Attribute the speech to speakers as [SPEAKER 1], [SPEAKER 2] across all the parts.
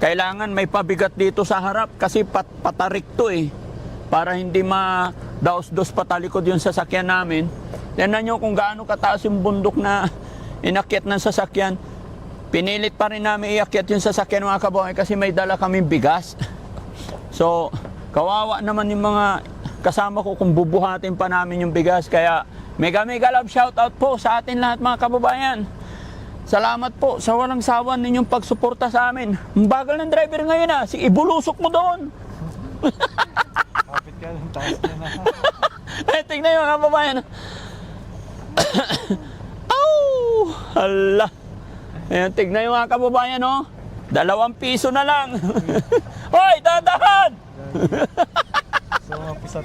[SPEAKER 1] Kailangan may pabigat dito sa harap kasi patarik to eh. Para hindi ma-daos-dos patalikod yung sasakyan namin. Tignan nyo kung gaano kataas yung bundok na inakyat ng sasakyan. Pinilit pa rin namin iakyat yung sasakyan mga kababayan kasi may dala kaming bigas. So, kawawa naman yung mga kasama ko kung bubuhatin pa namin yung bigas. Kaya mega love shoutout po sa atin lahat mga kababayan. Salamat po sa walang sawa ninyong pagsuporta sa amin. Ang bagal ng driver ngayon ah. Ibulusok mo doon.
[SPEAKER 2] Kapit ka ng taas niya na.
[SPEAKER 1] Eh, tignan nyo mga kababayan. Oh, hala. Ayan, tignan nyo mga kababayan, oh. 2 piso na lang. Hoy, dadahan!
[SPEAKER 2] So, pisat.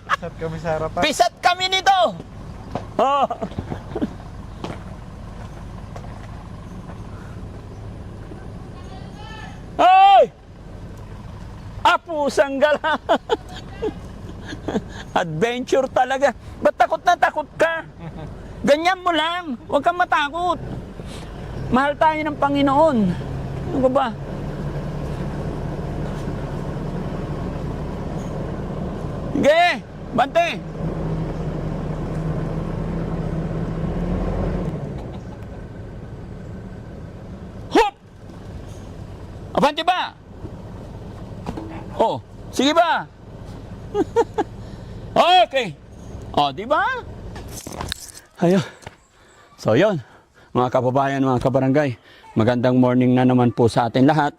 [SPEAKER 2] Pisat kami sa harapan.
[SPEAKER 1] Pisat kami nito! Oh. Hoy! Apusang gala. Adventure talaga. Ba't takot na takot ka? Ganyan mo lang. Huwag kang matakot. Mahal tayo ng Panginoon. Ano ba? Sige, bante. Hop! Abante ba? Oh, sige ba? Okay. Oh, di ba? Ayun. So, yun. Mga kababayan, mga kabarangay, magandang morning na naman po sa atin lahat.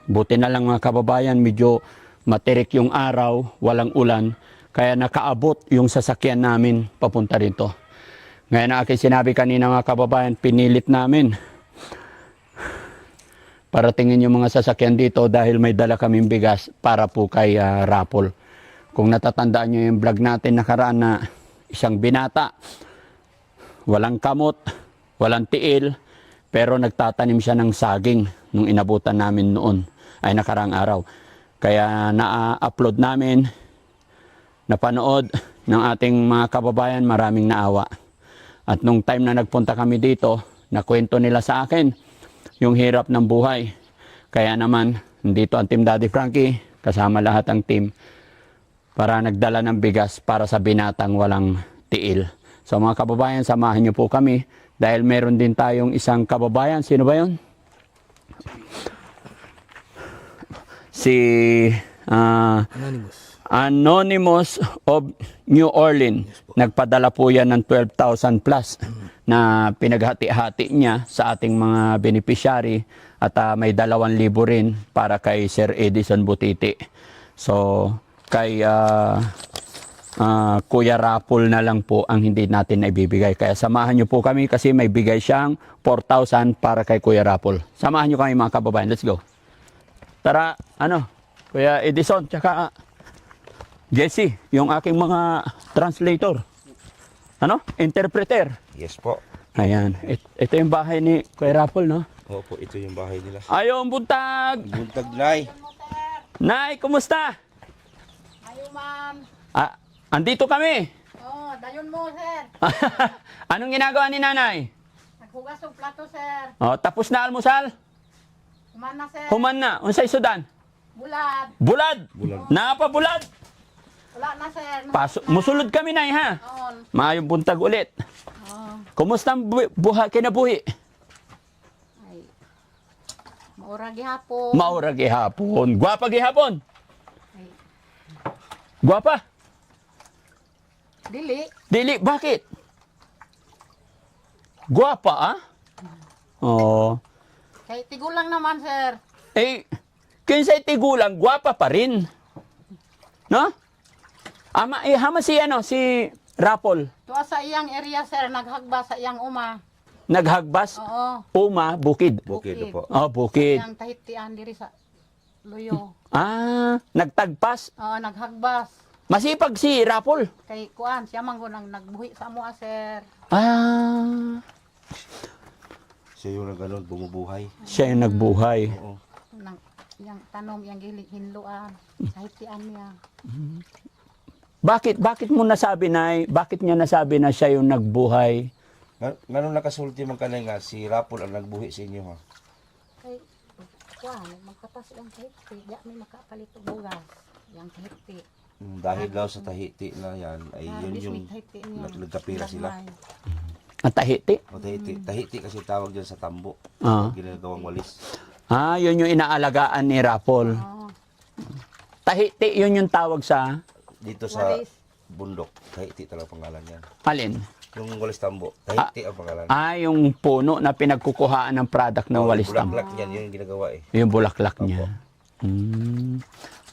[SPEAKER 1] Buti na lang mga kababayan, medyo matirik yung araw, walang ulan, kaya nakaabot yung sasakyan namin papunta rito. Ngayon na aking sinabi kanina mga kababayan, pinilit namin para tingin yung mga sasakyan dito dahil may dala kaming bigas para po kay Rapol. Kung natatandaan nyo yung vlog natin nakaraan na isang binata, walang kamot, walang tiil, pero nagtatanim siya ng saging nung inabutan namin noon, ay nakaraang araw. Kaya na-upload namin, napanood ng ating mga kababayan, maraming naawa. At nung time na nagpunta kami dito, nakwento nila sa akin yung hirap ng buhay. Kaya naman, dito ang Team Daddy Frankie, kasama lahat ang team, para nagdala ng bigas para sa binatang walang tiil. So mga kababayan, samahan niyo po kami dahil meron din tayong isang kababayan. Sino ba yun? Si Anonymous of New Orleans. Nagpadala po yan ng 12,000 plus na pinaghati-hati niya sa ating mga beneficiary at may 2,000 rin para kay Sir Edison Butiti. So kay Kuya Rapol na lang po ang hindi natin naibibigay. Kaya samahan niyo po kami kasi may bigay siyang 4,000 para kay Kuya Rapol. Samahan niyo kami mga kababayan. Let's go. Tara, Kuya Edison, tsaka Jesse, yung aking mga translator. Interpreter.
[SPEAKER 3] Yes po.
[SPEAKER 1] Ayan. Ito yung bahay ni Kuya Rapol, no?
[SPEAKER 3] Opo, ito yung bahay nila.
[SPEAKER 1] Ayong buntag!
[SPEAKER 3] Buntag, Nay.
[SPEAKER 1] Nay, kumusta?
[SPEAKER 4] Ayo, ma'am.
[SPEAKER 1] Andito kami.
[SPEAKER 4] Oh, dayon mo, sir.
[SPEAKER 1] Anong ginagawa ni nanay?
[SPEAKER 4] Naghugas ng plato, sir.
[SPEAKER 1] Oh, tapos na almusal?
[SPEAKER 4] Human na, sir.
[SPEAKER 1] Human na. Unsay sudan?
[SPEAKER 4] Bulad.
[SPEAKER 1] Bulad.
[SPEAKER 3] Bulad.
[SPEAKER 1] Napabulad.
[SPEAKER 4] Wala na, sir.
[SPEAKER 1] Musulod kami nay ha.
[SPEAKER 4] Oo.
[SPEAKER 1] Maayong buntag ulit.
[SPEAKER 4] Oh.
[SPEAKER 1] Kumusta ang kinabuhi?
[SPEAKER 4] Ay. Maura gihapon.
[SPEAKER 1] Maura gihapon. Gwapa gihapon.
[SPEAKER 4] Ay.
[SPEAKER 1] Gwapa.
[SPEAKER 4] Dili.
[SPEAKER 1] Dili, bakit? Gwapa ah? Oh.
[SPEAKER 4] Kay tigulang naman, sir.
[SPEAKER 1] Eh, kinsay tigulang, gwapa pa rin. No? Hama si si Rapol.
[SPEAKER 4] Tuwa sa iyang area, sir. Naghagba sa iyang uma.
[SPEAKER 1] Naghagbas,
[SPEAKER 4] Oo.
[SPEAKER 1] uma, bukid.
[SPEAKER 3] Bukid po.
[SPEAKER 1] Oh, bukid.
[SPEAKER 4] Iyang tahitian diri sa Luyo.
[SPEAKER 1] Nagtagpas.
[SPEAKER 4] Oo, naghagbas.
[SPEAKER 1] Masipag si Rapol.
[SPEAKER 4] Kay kuan, siya man nang nagbuhi sa amo, sir.
[SPEAKER 3] Siya yung nag-ano, bumubuhay.
[SPEAKER 1] Siya yung nagbuhay.
[SPEAKER 3] Oo.
[SPEAKER 4] Nang iyang tanom, iyang hinluan. Tahitian niya.
[SPEAKER 1] Bakit mo nasabi na, bakit niya nasabi na siya yung nagbuhay?
[SPEAKER 3] Ngano nakasulti man kanay nga si Rapol ang nagbuhi sa inyo ha?
[SPEAKER 4] Kay, kuan, magkatas ang kahiti. Di may makapalit og bugas. Yang kahiti.
[SPEAKER 3] Dahil daw sa tahiti na yan, ay yun
[SPEAKER 4] Bis
[SPEAKER 3] yung
[SPEAKER 4] may kahiti niya.
[SPEAKER 3] nagkapira sila.
[SPEAKER 1] Ang tahiti.
[SPEAKER 3] O tahiti kasi tawag dyan sa tambo.
[SPEAKER 1] Ah.
[SPEAKER 3] Ginagawang walis.
[SPEAKER 1] Yun yung inaalagaan ni Rapol.
[SPEAKER 4] Oo.
[SPEAKER 1] Tahiti, yun yung tawag sa
[SPEAKER 3] Dito sa
[SPEAKER 4] Walis.
[SPEAKER 3] bundok, tahiti talaga pangalan yan.
[SPEAKER 1] alin?
[SPEAKER 3] Yung walis tambo, tahiti ang pangalan.
[SPEAKER 1] Yung puno na pinagkukuhaan ng product ng walis tambo.
[SPEAKER 3] Bulaklak yan, yun yung ginagawa eh.
[SPEAKER 1] Yung bulaklak niya.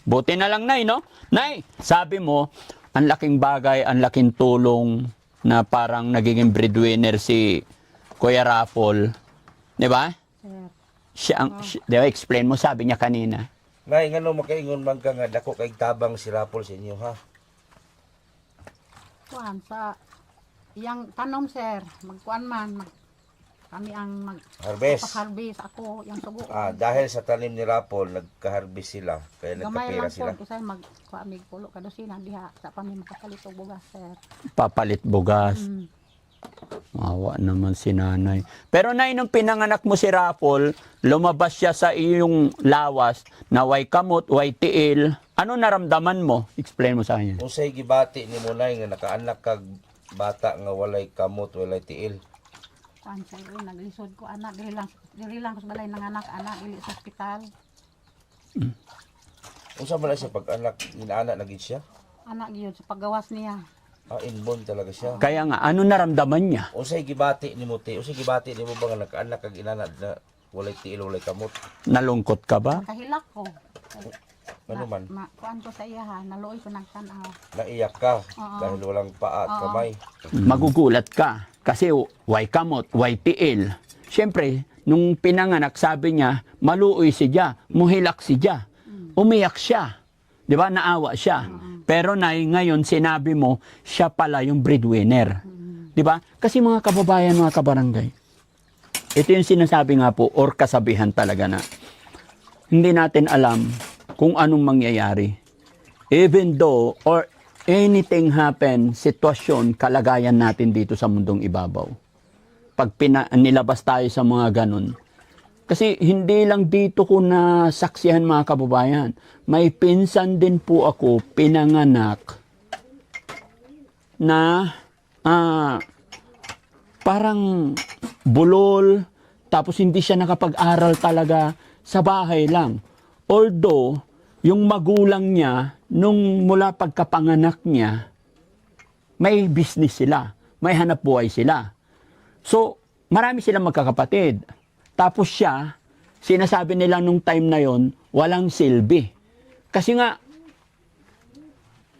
[SPEAKER 1] Buti na lang, Nay, no? Nay, sabi mo, ang laking bagay, ang laking tulong na parang nagiging breadwinner si Kuya Rapol. Di ba?
[SPEAKER 4] Sir.
[SPEAKER 1] Di ba, explain mo, sabi niya kanina.
[SPEAKER 3] Nay, ngano makaingon man ka nga dako kay tabang si Rapol sa inyo ha?
[SPEAKER 4] Kuan sa yang tanom sir, magkuan man kami ang
[SPEAKER 3] Harvest.
[SPEAKER 4] magpakarbis ako yang sugo.
[SPEAKER 3] Dahil sa tanim ni Rapol, nagka-harvest sila, kaya
[SPEAKER 4] Gamay
[SPEAKER 3] nagkapira
[SPEAKER 4] lang
[SPEAKER 3] sila.
[SPEAKER 4] po usay magkuamig pulo kadosina diha sa pami makapalit og bugas sir.
[SPEAKER 1] Papalit bugas. Mawa naman si nanay. Pero Nay, nung pinanganak mo si Rapol, lumabas siya sa iyong lawas na way kamot, way tiil. Ano naramdaman mo? Explain mo sa kanya.
[SPEAKER 3] Unsay gibati ni mo nay nga nakaanak kag bata nga walay kamot, walay tiil.
[SPEAKER 4] Kuan sir, naglisod ko anak dili lang ko sa balay nanganak anak dili sa ospital.
[SPEAKER 3] Unsa man siya pag anak inaanak na gid siya?
[SPEAKER 4] Anak gyud sa paggawas niya.
[SPEAKER 3] Inborn talaga siya.
[SPEAKER 1] Kaya nga, ano naramdaman niya?
[SPEAKER 3] Unsay gibati nimo ti? Unsay gibati nimo ba nga nakaanak kag inaanak na walay tiil, walay kamot?
[SPEAKER 1] Nalungkot ka ba?
[SPEAKER 4] Kahilak ko.
[SPEAKER 3] Ano man?
[SPEAKER 4] Kuan ko sa iya ha, naluoy ko nagtan-aw.
[SPEAKER 3] Naiyak ka
[SPEAKER 4] Oo.
[SPEAKER 3] dahil walang paa at
[SPEAKER 4] Oo.
[SPEAKER 3] kamay.
[SPEAKER 1] Magugulat ka. Kasi way kamot, way tiil. Siyempre, nung pinanganak, sabi niya, maluoy siya, muhilak siya, umiyak siya. Di ba? Naawa siya. Pero Nay, ngayon sinabi mo, siya pala yung breadwinner. Di ba? Kasi mga kababayan, mga kabarangay, ito yung sinasabi nga po, or kasabihan talaga na, hindi natin alam kung anong mangyayari. Even though, or anything happen, sitwasyon, kalagayan natin dito sa mundong ibabaw. Pag nilabas tayo sa mga ganun. Kasi hindi lang dito ko nasaksihan mga kababayan. May pinsan din po ako pinanganak na parang bulol, tapos hindi siya nakapag-aral talaga, sa bahay lang. Although, yung magulang niya, nung mula pagkapanganak niya, may business sila, may hanap buhay sila. So, marami silang magkakapatid. Tapos siya, sinasabi nila nung time na yon, walang silbi. Kasi nga,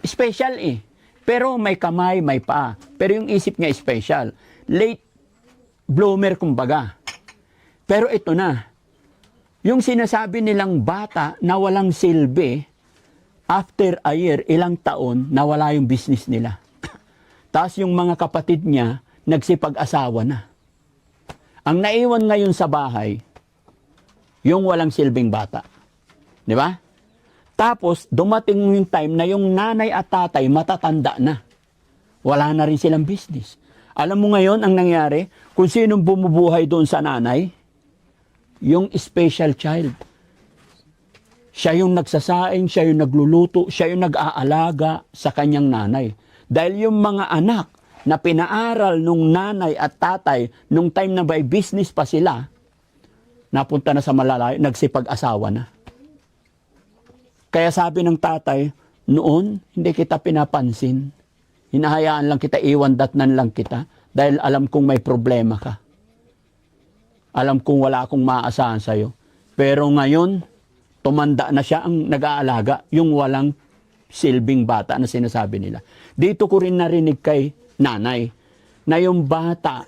[SPEAKER 1] special eh. Pero may kamay, may paa. Pero yung isip niya special. Late bloomer kumbaga. Pero ito na. Yung sinasabi nilang bata na walang silbi, after a year, ilang taon, nawala yung business nila. Tapos yung mga kapatid niya, nagsipag-asawa na. Ang naiwan ngayon sa bahay, yung walang silbing bata. Di ba? Tapos, dumating yung time na yung nanay at tatay matatanda na. Wala na rin silang business. Alam mo ngayon ang nangyari? Kung sinong bumubuhay doon sa nanay, yung special child. Siya yung nagsasaing, siya yung nagluluto, siya yung nag-aalaga sa kanyang nanay. Dahil yung mga anak na pinaaral nung nanay at tatay, nung time na by business pa sila, napunta na sa malalayo, nagsipag-asawa na. Kaya sabi ng tatay, noon, hindi kita pinapansin. Hinahayaan lang kita, iwan-datnan lang kita, dahil alam kong may problema ka. Alam kong wala akong maaasahan sa'yo. Pero ngayon, tumanda na siya ang nag-aalaga, yung walang silbing bata na sinasabi nila. Dito ko rin narinig kay nanay, na yung bata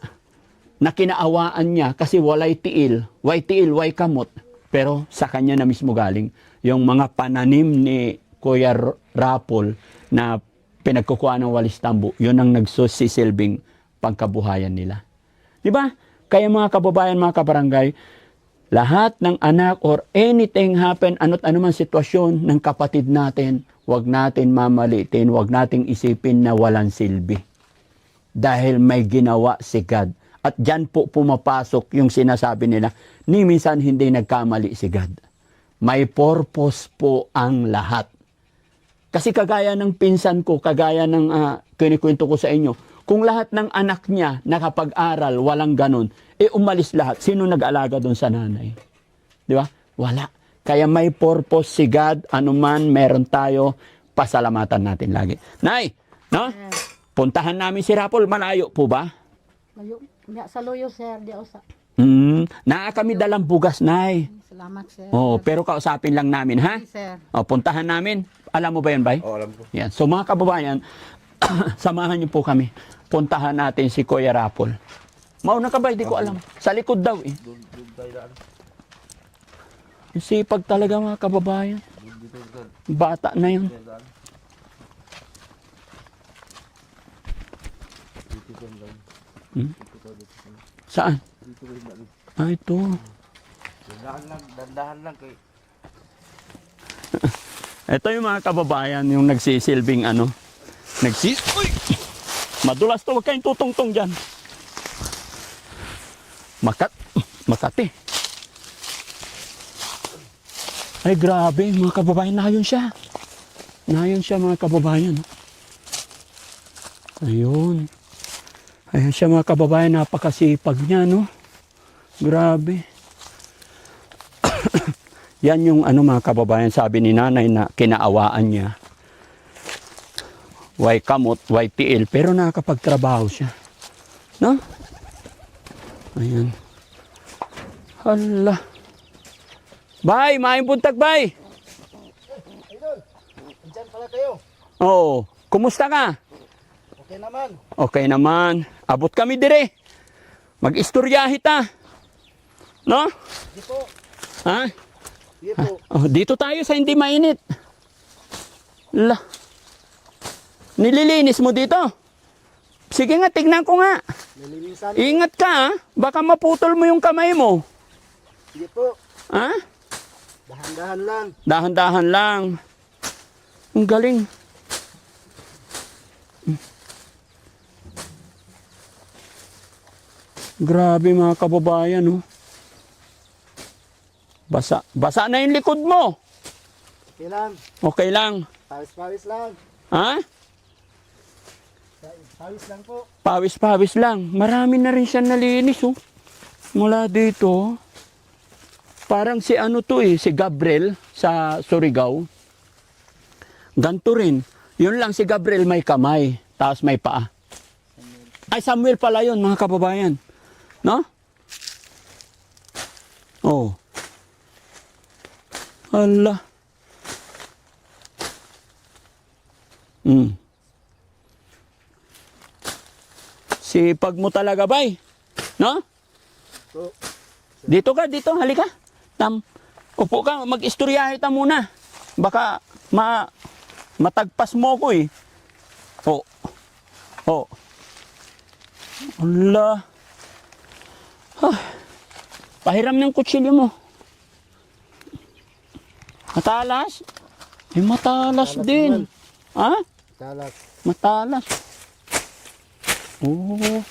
[SPEAKER 1] na kinaawaan niya kasi walay tiil, way kamot. Pero sa kanya na mismo galing yung mga pananim ni Kuya Rapol na pinagkukuha ng walis tambo, yun ang nagsusisilbing pangkabuhayan nila. Di ba? Kaya mga kababayan, mga kabarangay, lahat ng anak or anything happen, ano't anuman sitwasyon ng kapatid natin, wag natin mamalitin, wag nating isipin na walang silbi. Dahil may ginawa si God At dyan po pumapasok yung sinasabi nila, ni minsan hindi nagkamali si God. May purpose po ang lahat. Kasi kagaya ng pinsan ko, kagaya ng kinikwento ko sa inyo, kung lahat ng anak niya nakapag-aral, walang ganun, umalis lahat. Sino nag-alaga doon sa nanay? Di ba? Wala. Kaya may purpose si God, anuman meron tayo, pasalamatan natin lagi. Nay, no? Puntahan namin si Rapol, malayo po ba?
[SPEAKER 4] Layo. Sa loyo, sir. Di sa.
[SPEAKER 1] Naa kami dalang bugas, Nay.
[SPEAKER 4] Salamat, sir.
[SPEAKER 1] Oh, pero kausapin lang namin, ha?
[SPEAKER 4] Sir.
[SPEAKER 1] Oh, puntahan namin. Alam mo ba yan, Bay?
[SPEAKER 3] Oo, alam ko.
[SPEAKER 1] Yan. So mga kababayan, samahan niyo po kami. Puntahan natin si Kuya Rapol. Mauna ka ba? Hindi ko alam. Sa likod daw eh.
[SPEAKER 3] Doon tayo daan.
[SPEAKER 1] Yung sipag talaga mga kababayan.
[SPEAKER 3] Dito, dito.
[SPEAKER 1] Bata na yun.
[SPEAKER 3] Yan daan. Dito daan.
[SPEAKER 1] Saan?
[SPEAKER 3] Dito daan.
[SPEAKER 1] Ah, ito.
[SPEAKER 3] Dandahan lang kay.
[SPEAKER 1] Ito yung mga kababayan, yung nagsisilbing ano. Uy! Madulas to, huwag kayong tutungtong dyan. Makati. Ay, grabe, mga kababayan, nayon siya. Nayon siya, mga kababayan. Ayun. Ayun siya, mga kababayan, napakasipag niya, no? Grabe. Yan yung ano, mga kababayan, sabi ni nanay na kinaawaan niya. Why kamot, why tiil, pero nakakapagtrabaho siya. No? Ayan. Hala. Bay, maing buntag, bay.
[SPEAKER 2] Idol, andyan pala kayo.
[SPEAKER 1] Oo. Kumusta ka?
[SPEAKER 2] Okay naman.
[SPEAKER 1] Okay naman. Abot kami dire. Mag-istoryahe ta. No?
[SPEAKER 2] Di po.
[SPEAKER 1] Ha?
[SPEAKER 2] Di po.
[SPEAKER 1] Oh, dito tayo sa hindi mainit. La. Nililinis mo dito? Sige nga, tignan ko nga.
[SPEAKER 2] Nilinisan.
[SPEAKER 1] Ingat ka, ha? Baka maputol mo yung kamay mo.
[SPEAKER 2] Di po.
[SPEAKER 1] Ha?
[SPEAKER 2] Dahan-dahan lang.
[SPEAKER 1] Dahan-dahan lang. Ang galing. Grabe mga kababayan, oh. Basa na yung likod mo.
[SPEAKER 2] Okay lang.
[SPEAKER 1] Okay lang.
[SPEAKER 2] Pawis-pawis lang.
[SPEAKER 1] Ha?
[SPEAKER 2] Pawis lang po.
[SPEAKER 1] Pawis-pawis lang. Marami na rin siya nalinis, oh. Mula dito, oh. Parang si ano to eh, si Gabriel sa Surigao. Ganto rin. Yun lang, si Gabriel may kamay, tapos may paa. Ay, Samuel pala yun, mga kababayan. No? Oh. Hala. Sipag mo talaga, bay. No?
[SPEAKER 2] Po.
[SPEAKER 1] Dito ka, dito, halika. Upo ka, mag-istoryahe ta muna. Baka matagpas mo ko eh. Oh. Oh. Hala. Pahiram ng kutsilyo mo. Matalas? Matalas din. Ha?
[SPEAKER 2] Talas.
[SPEAKER 1] Matalas. Oo.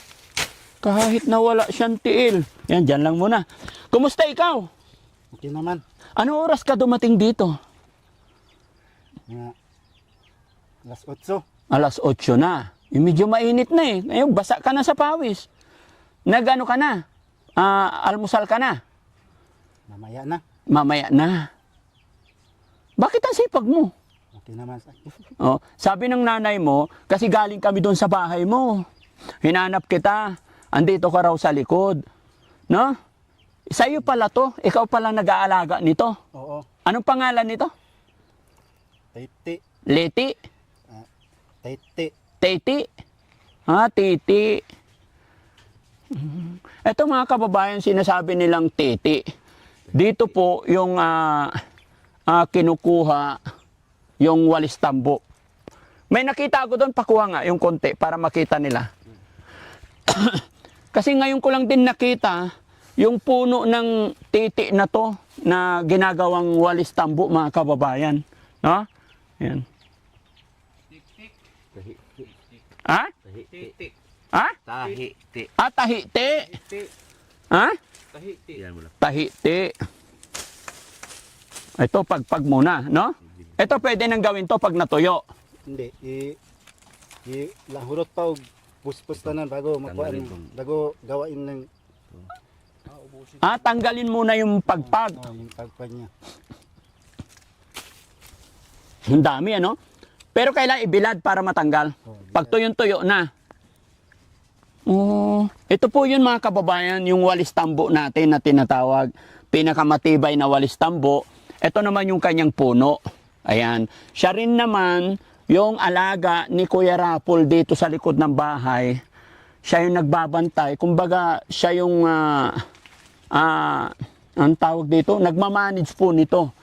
[SPEAKER 1] Kahit na wala siyang tiil. Yan, dyan lang muna. Kumusta ikaw?
[SPEAKER 2] Okay naman.
[SPEAKER 1] Ano oras ka dumating dito?
[SPEAKER 2] Nga. Alas 8.
[SPEAKER 1] Alas 8 na. Medyo mainit na eh. Ngayon, basa ka na sa pawis. Nagano ka na? Almusal ka na?
[SPEAKER 2] Mamaya na.
[SPEAKER 1] Mamaya na. Bakit ang sipag mo?
[SPEAKER 2] Okay naman.
[SPEAKER 1] Oh, sabi ng nanay mo, kasi galing kami doon sa bahay mo. Hinanap kita. Andito ka raw sa likod. No? Sa'yo pala to. Ikaw pala nag-aalaga nito.
[SPEAKER 2] Oo.
[SPEAKER 1] Anong pangalan nito?
[SPEAKER 2] Titi.
[SPEAKER 1] Leti?
[SPEAKER 2] Titi.
[SPEAKER 1] Titi? Titi. Ito mga kababayan, sinasabi nilang titi. Dito po yung kinukuha yung walis tambo. May nakita ko doon, pakuha nga yung konti para makita nila. Kasi ngayon ko lang din nakita yung puno ng titi na to na ginagawang walis tambo, mga kababayan. No? Yan. Ha? Ha?
[SPEAKER 3] Tahi-ti.
[SPEAKER 1] Tahiti. Ha?
[SPEAKER 3] Yan mo lang.
[SPEAKER 1] Tahiti. Ito, pagpag muna, no? Ito, pwede nang gawin to pag natuyo.
[SPEAKER 5] Hindi, lahurot pa og puspos tanan bago makuan, bago gawain ng
[SPEAKER 1] Tanggalin muna yung pagpag.
[SPEAKER 5] yung pagpag niya.
[SPEAKER 1] Ang dami, ano? Pero kailangan ibilad para matanggal. Pag tuyong-tuyo na. Ito po yun mga kababayan, yung walis tambo natin na tinatawag. Pinakamatibay na walis tambo. Ito naman yung kanyang puno. Ayan. Siya rin naman yung alaga ni Kuya Rapol dito sa likod ng bahay. Siya yung nagbabantay. Kumbaga, siya yung ang tawag dito, nagmamanage po nito.